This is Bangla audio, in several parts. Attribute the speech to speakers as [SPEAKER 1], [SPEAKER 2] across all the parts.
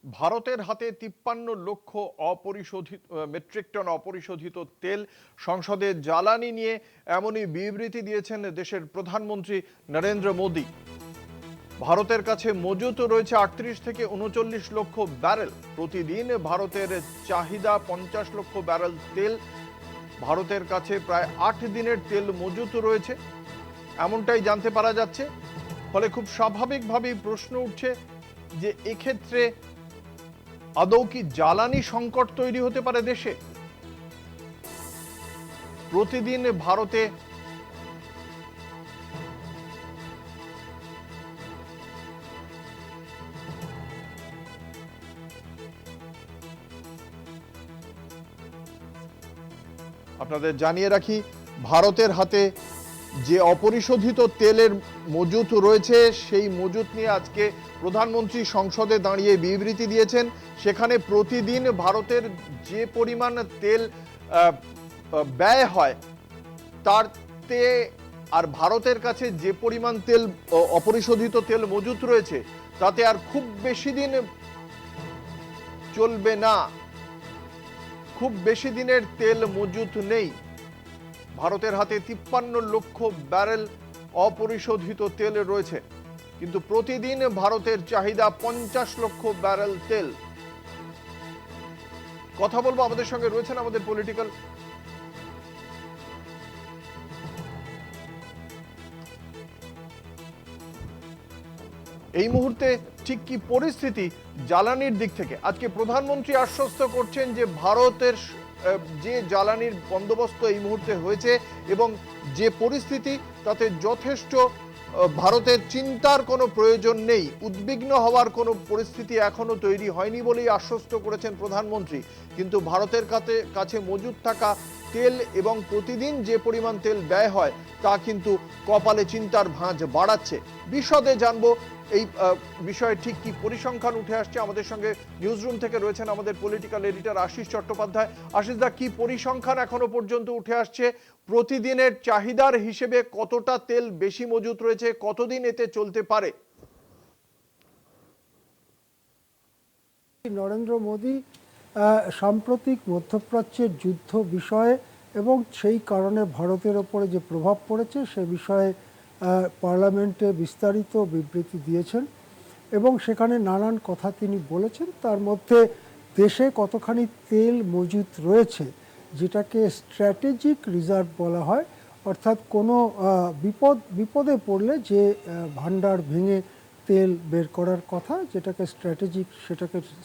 [SPEAKER 1] ভারতের হাতে ৫৩ লক্ষ অপরিশোধিত মেট্রিক টন অপরিশোধিত তেল। সংসদে জ্বালানি নিয়ে এমনই বিবৃতি দিয়েছেন দেশের প্রধানমন্ত্রী নরেন্দ্র মোদী। ভারতের কাছে মজুত রয়েছে ৩৮ থেকে ৩৯ লক্ষ ব্যারেল। প্রতিদিন ভারতের চাহিদা ৫০ লক্ষ ব্যারেল তেল। ভারতের কাছে প্রায় ৮ দিনের তেল মজুত রয়েছে, এমনটাই জানতে পারা যাচ্ছে। ফলে খুব স্বাভাবিকভাবেই প্রশ্ন উঠছে যে এক্ষেত্রে আদৌ কি জ্বালানি সংকট তৈরি হতে পারে দেশে? প্রতিদিন ভারতে আপনাদের জানিয়ে রাখি, ভারতের হাতে যে অপরিশোধিত তেলের মজুত রয়েছে সেই মজুত নিয়ে আজকে প্রধানমন্ত্রী সংসদে দাঁড়িয়ে বিবৃতি দিয়েছেন। সেখানে প্রতিদিন ভারতের যে পরিমাণ তেল ব্যয় হয় তারতে আর ভারতের কাছে যে পরিমাণ তেল অপরিশোধিত তেল মজুত রয়েছে তাতে আর খুব বেশি দিন চলবে না। খুব বেশি দিনের তেল মজুত নেই। ভারতের হাতে ৫৩ লক্ষ ব্যারেল অপরিশোধিত তেল রয়েছে, কিন্তু প্রতিদিন ভারতের চাহিদা ৫০ লক্ষ ব্যারেল তেল। কথা বলবো, আমাদের সঙ্গে রয়েছেন আমাদের পলিটিক্যাল এই মুহূর্তে ঠিক কি পরিস্থিতি জ্বালানির দিক থেকে। আজকে প্রধানমন্ত্রী আশ্বস্ত করছেন যে ভারতের যে জ্বালানির বন্দোবস্ত এই মুহূর্তে হয়েছে এবং যে পরিস্থিতি তাতে যথেষ্ট ভারতের চিন্তার কোনো প্রয়োজন নেই, উদ্বিগ্ন হওয়ার কোনো পরিস্থিতি এখনো তৈরি হয়নি বলেই আশ্বস্ত করেছেন প্রধানমন্ত্রী। কিন্তু ভারতের কাছে মজুত থাকা তেল এবং প্রতিদিন যে পরিমাণ তেল ব্যয় হয় তা কিন্তু কপালে চিন্তার ভাঁজ বাড়াচ্ছে। বিশদে জানবো এই বিষয়ে ঠিক কি পরিসংখ্যান উঠে আসছে। আমাদের সঙ্গে নিউজরুম থেকে রয়েছেন আমাদের পলিটিক্যাল এডিটর আশিস চট্টোপাধ্যায়। আশিস দা, কি পরিসংখ্যান এখনো পর্যন্ত উঠে আসছে? প্রতিদিনের চাহিদার হিসেবে কতটা তেল বেশি মজুত রয়েছে, কতদিন এতে চলতে পারে?
[SPEAKER 2] নরেন্দ্র মোদী সাম্প্রতিক মধ্যপ্রাচ্যের যুদ্ধ বিষয়ে এবং সেই কারণে ভারতের ওপরে যে প্রভাব পড়েছে সে বিষয়ে পার্লামেন্টে বিস্তারিত বিবৃতি দিয়েছেন এবং সেখানে নানান কথা তিনি বলেছেন। তার মধ্যে দেশে কতখানি তেল মজুত রয়েছে যেটাকে স্ট্র্যাটেজিক রিজার্ভ বলা হয়, অর্থাৎ কোনো বিপদে পড়লে যে ভান্ডার ভেঙে তেল বের করার কথা, সেটাকে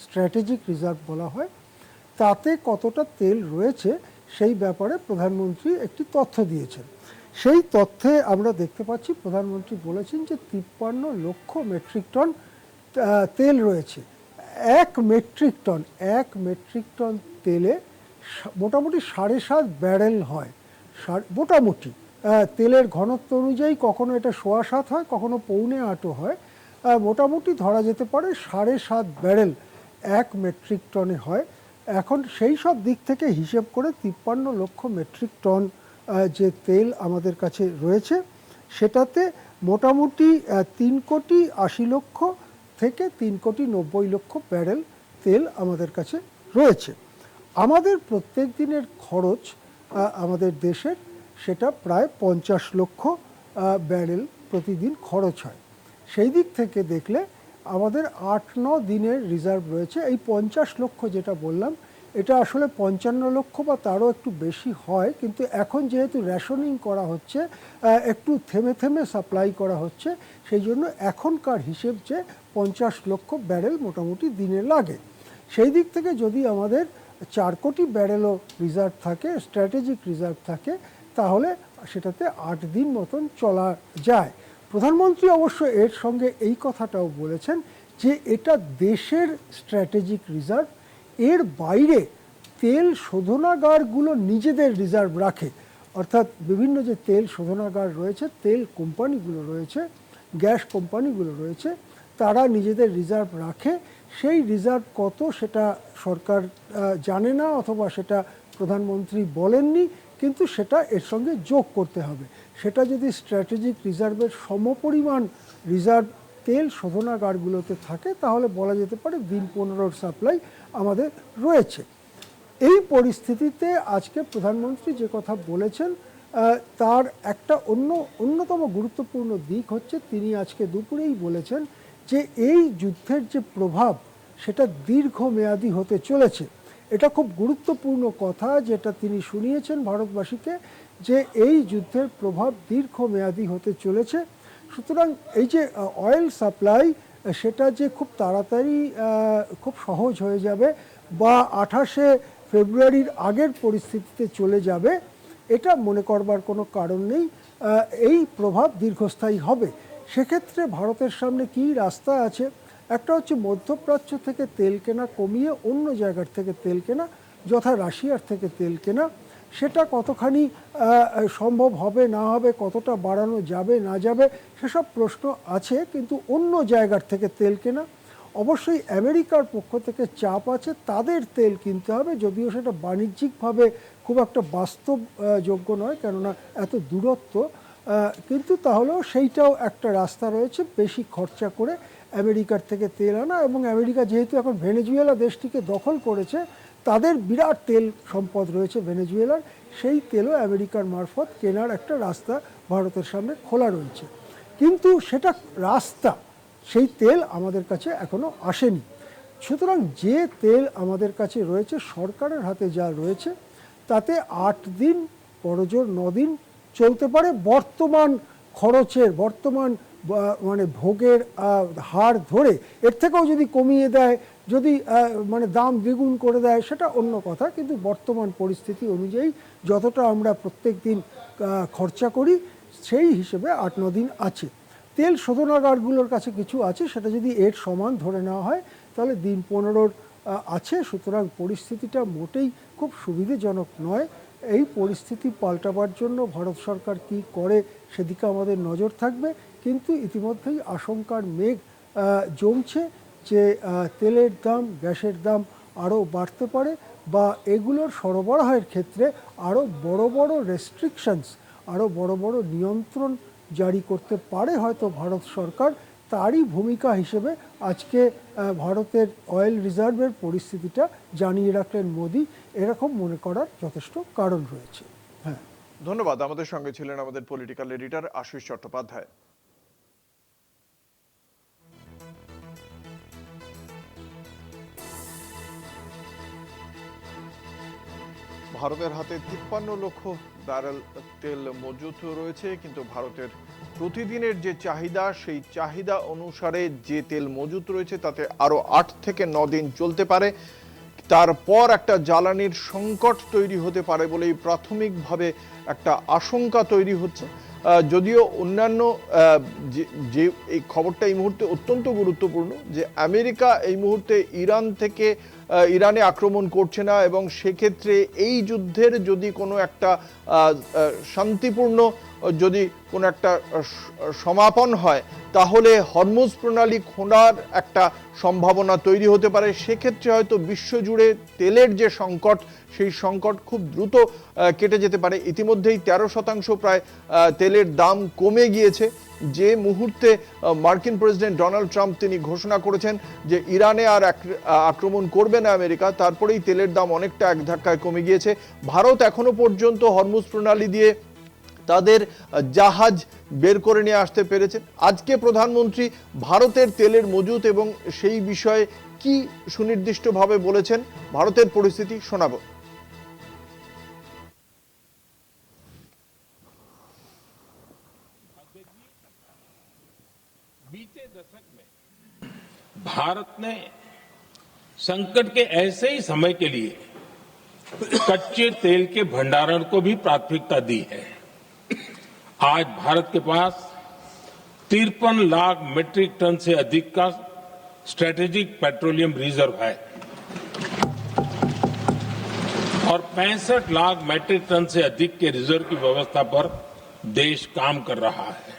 [SPEAKER 2] স্ট্র্যাটেজিক রিজার্ভ বলা হয়, তাতে কতটা তেল রয়েছে সেই ব্যাপারে প্রধানমন্ত্রী একটি তথ্য দিয়েছেন। সেই তথ্যে আমরা দেখতে পাচ্ছি প্রধানমন্ত্রী বলেছেন যে ৫৩ লক্ষ মেট্রিক টন তেল রয়েছে। এক মেট্রিক টন তেলে মোটামুটি ৭.৫ ব্যারেল হয়। মোটামুটি তেলের ঘনত্ব অনুযায়ী কখনো এটা ৭.৫ হয়, কখনো ৮.৫ হয়। মোটামুটি ধরা যেতে পারে ৭.৫ ব্যারেল এক মেট্রিক টনে হয়। এখন সেই সব দিক থেকে হিসেব করে ৫৩ লক্ষ মেট্রিক টন যে তেল আমাদের কাছে রয়েছে সেটাতে মোটামুটি ৩,৮০,০০,০০০ থেকে ৩,৯০,০০,০০০ ব্যারেল তেল আমাদের কাছে রয়েছে। আমাদের প্রত্যেক দিনের খরচ আমাদের দেশের সেটা প্রায় ৫০ লক্ষ ব্যারেল প্রতিদিন খরচ হয়। সেই দিক থেকে দেখলে আমাদের ৮-৯ দিনের রিজার্ভ রয়েছে। এই ৫০ লক্ষ যেটা বললাম এটা আসলে ৫৫ লক্ষ বা তারও একটু বেশি হয়, কিন্তু এখন যেহেতু রেশনিং করা হচ্ছে, একটু থেমে থেমে সাপ্লাই করা হচ্ছে, সেই জন্য এখনকার হিসেব যে ৫০ লক্ষ ব্যারেল মোটামুটি দিনে লাগে। সেই দিক থেকে যদি আমাদের ৪ কোটি ব্যারেলও রিজার্ভ থাকে, স্ট্র্যাটেজিক রিজার্ভ থাকে, তাহলে সেটাতে ৮ দিন মতন চলা যায়। প্রধানমন্ত্রী অবশ্য এর সঙ্গে এই কথাটাও বলেছেন যে এটা দেশের স্ট্র্যাটেজিক রিজার্ভ, এর বাইরে তেল শোধনাগারগুলো নিজেদের রিজার্ভ রাখে। অর্থাৎ বিভিন্ন যে তেল শোধনাগার রয়েছে, তেল কোম্পানিগুলো রয়েছে, গ্যাস কোম্পানিগুলো রয়েছে, তারা নিজেদের রিজার্ভ রাখে। সেই রিজার্ভ কত সেটা সরকার জানে না, অথবা সেটা প্রধানমন্ত্রী বলেননি, কিন্তু সেটা এর সঙ্গে যোগ করতে হবে। সেটা যদি স্ট্র্যাটেজিক রিজার্ভের সমপরিমাণ রিজার্ভ তেল শোধনাগারগুলোতে থাকে তাহলে বলা যেতে পারে দিন 15 সাপ্লাই আমাদের রয়েছে। এই পরিস্থিতিতে আজকে প্রধানমন্ত্রী যে কথা বলেছেন তার একটা অন্যতম গুরুত্বপূর্ণ দিক হচ্ছে তিনি আজকে দুপুরেই বলেছেন যে এই যুদ্ধের যে প্রভাব সেটা দীর্ঘমেয়াদী হতে চলেছে। এটা খুব গুরুত্বপূর্ণ কথা যেটা তিনি শুনিয়েছেন ভারতবাসীকে, যে এই যুদ্ধের প্রভাব দীর্ঘমেয়াদী হতে চলেছে। সুতরাং এই যে অয়েল সাপ্লাই সেটা যে খুব তাড়াতাড়ি খুব সহজ হয়ে যাবে বা 28শে ফেব্রুয়ারির আগের পরিস্থিতিতে চলে যাবে এটা মনে করবার কোনো কারণ নেই। এই প্রভাব দীর্ঘস্থায়ী হবে। সেক্ষেত্রে ভারতের সামনে কী রাস্তা আছে? একটা হচ্ছে মধ্যপ্রাচ্য থেকে তেল কেনা কমিয়ে অন্য জায়গার থেকে তেল কেনা, যথা রাশিয়ার থেকে তেল কেনা। সেটা কতখানি সম্ভব হবে না হবে, কতটা বাড়ানো যাবে না যাবে সেসব প্রশ্ন আছে, কিন্তু অন্য জায়গার থেকে তেল কেনা। অবশ্যই আমেরিকার পক্ষ থেকে চাপ আছে, তাদের তেল কিনতে হবে, যদিও সেটা বাণিজ্যিকভাবে খুব একটা বাস্তবযোগ্য নয়, কেননা এত দূরত্ব, কিন্তু তাহলেও সেইটাও একটা রাস্তা রয়েছে, বেশি খরচা করে আমেরিকার থেকে তেল আনা। এবং আমেরিকা যেহেতু এখন ভেনেজুয়েলা দেশটিকে দখল করেছে, তাদের বিরাট তেল সম্পদ রয়েছে ভেনেজুয়েলার, সেই তেলও আমেরিকার মারফত কেনার একটা রাস্তা ভারতের সামনে খোলা রয়েছে। কিন্তু সেটা রাস্তা, সেই তেল আমাদের কাছে এখনো আসেনি। সুতরাং যে তেল আমাদের কাছে রয়েছে, সরকারের হাতে যা রয়েছে, তাতে 8 দিন, বড়জোর 9 দিন চলতে পারে বর্তমান খরচের, বর্তমান মানে ভোগের হার ধরে। এর থেকেও যদি কমিয়ে দেয়, যদি মানে দাম দ্বিগুণ করে দেয়, সেটা অন্য কথা, কিন্তু বর্তমান পরিস্থিতি অনুযায়ী যতটা আমরা প্রত্যেক দিন খরচা করি সেই হিসেবে 8-9 দিন আছে। তেল শোধনাগারগুলোর কাছে কিছু আছে, সেটা যদি এর সমান ধরে নেওয়া হয় তাহলে দিন 15 আছে। সুতরাং পরিস্থিতিটা মোটেই খুব সুবিধাজনক নয়। এই পরিস্থিতি পাল্টাবার জন্য ভারত সরকার কি করে সেদিকে আমাদের নজর থাকবে। কিন্তু ইতিমধ্যেই আশঙ্কার মেঘ জমছে যে তেলের দাম, গ্যাসের দাম আরও বাড়তে পারে, বা এগুলোর সরবরাহের ক্ষেত্রে আরও বড় বড় রেস্ট্রিকশনস, আরও বড় বড় নিয়ন্ত্রণ জারি করতে পারে হয়তো ভারত সরকার। তারই ভূমিকা হিসেবে আজকে ভারতের অয়েল রিজার্ভের পরিস্থিতিটা জানিয়ে রাখলেন মোদি, এরকম মনে করার যথেষ্ট কারণ রয়েছে। হ্যাঁ,
[SPEAKER 1] ধন্যবাদ। আমাদের সঙ্গে ছিলেন আমাদের পলিটিক্যাল এডিটর আশিস চট্টোপাধ্যায়। ভারতের হাতে 53 লক্ষ ব্যারেল তেল মজুত রয়েছে, কিন্তু ভারতের প্রতিদিনের যে চাহিদা, সেই চাহিদা অনুসারে যে তেল মজুত রয়েছে তাতে আরো 8 থেকে 9 দিন চলতে পারে। তারপর একটা জ্বালানির সংকট তৈরি হতে পারে বলেই প্রাথমিকভাবে একটা আশঙ্কা তৈরি হচ্ছে। যদিও অন্যান্য যে এই খবরটা এই মুহূর্তে অত্যন্ত গুরুত্বপূর্ণ, যে আমেরিকা এই মুহূর্তে ইরানে আক্রমণ করছে না, এবং সেক্ষেত্রে এই যুদ্ধের যদি কোনো একটা শান্তিপূর্ণ যদি কোনো একটা সমাপন হয়, তাহলে হরমুজ প্রণালী খোলার একটা সম্ভাবনা তৈরি হতে পারে। সেক্ষেত্রে হয়তো বিশ্বজুড়ে তেলের যে সংকট, সেই সংকট খুব দ্রুত কেটে যেতে পারে। ইতিমধ্যেই 13% প্রায় তেলের দাম কমে গিয়েছে। যে মুহূর্তে মার্কিন প্রেসিডেন্ট ডোনাল্ড ট্রাম্প তিনি ঘোষণা করেছেন যে ইরানে আর আক্রমণ করবে না আমেরিকা, তারপরেই তেলের দাম অনেকটা এক ধাক্কায় কমে গিয়েছে। ভারত এখনো পর্যন্ত হরমুজ প্রণালী দিয়ে তাদের জাহাজ বের করে নিয়ে আসতে পেরেছেন। আজকে প্রধানমন্ত্রী ভারতের তেলের মজুত এবং সেই বিষয়ে কি সুনির্দিষ্টভাবে বলেছেন, ভারতের পরিস্থিতি শোনাবো।
[SPEAKER 3] बीते दशक में भारत ने संकट के ऐसे ही समय के लिए कच्चे तेल के भंडारण को भी प्राथमिकता दी है। आज भारत के पास 53 लाख मीट्रिक टन से अधिक का स्ट्रेटेजिक पेट्रोलियम रिजर्व है और 65 लाख मीट्रिक टन से अधिक के रिजर्व की व्यवस्था पर देश काम कर रहा है।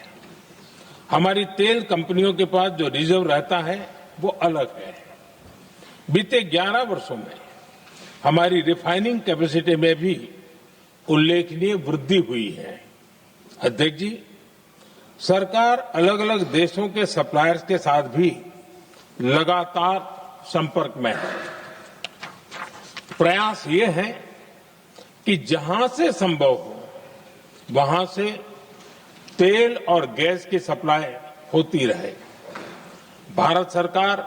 [SPEAKER 3] हमारी तेल कंपनियों के पास जो रिजर्व रहता है वो अलग है। बीते 11 वर्षों में हमारी रिफाइनिंग कैपेसिटी में भी उल्लेखनीय वृद्धि हुई है। अध्यक्ष जी, सरकार अलग अलग देशों के सप्लायर्स के साथ भी लगातार संपर्क में है। प्रयास ये है कि जहां से संभव हो वहां से तेल और गैस की सप्लाई होती रहे। भारत सरकार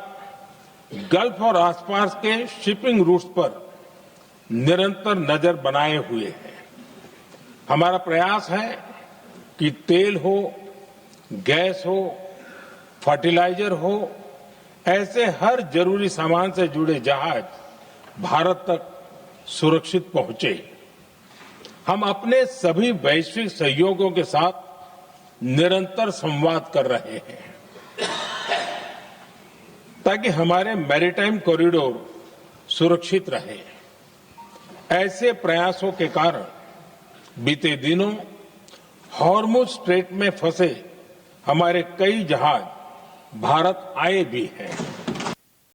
[SPEAKER 3] गल्फ और आसपास के शिपिंग रूट्स पर निरंतर नजर बनाए हुए है। हमारा प्रयास है कि तेल हो, गैस हो, फर्टिलाइजर हो, ऐसे हर जरूरी सामान से जुड़े जहाज भारत तक सुरक्षित पहुंचे। हम अपने सभी वैश्विक सहयोगियों के साथ निरंतर संवाद कर रहे हैं ताकि हमारे मैरीटाइम कॉरिडोर सुरक्षित रहे। ऐसे प्रयासों के कारण बीते दिनों हॉर्मुज स्ट्रेट में फंसे हमारे कई जहाज भारत आए भी हैं।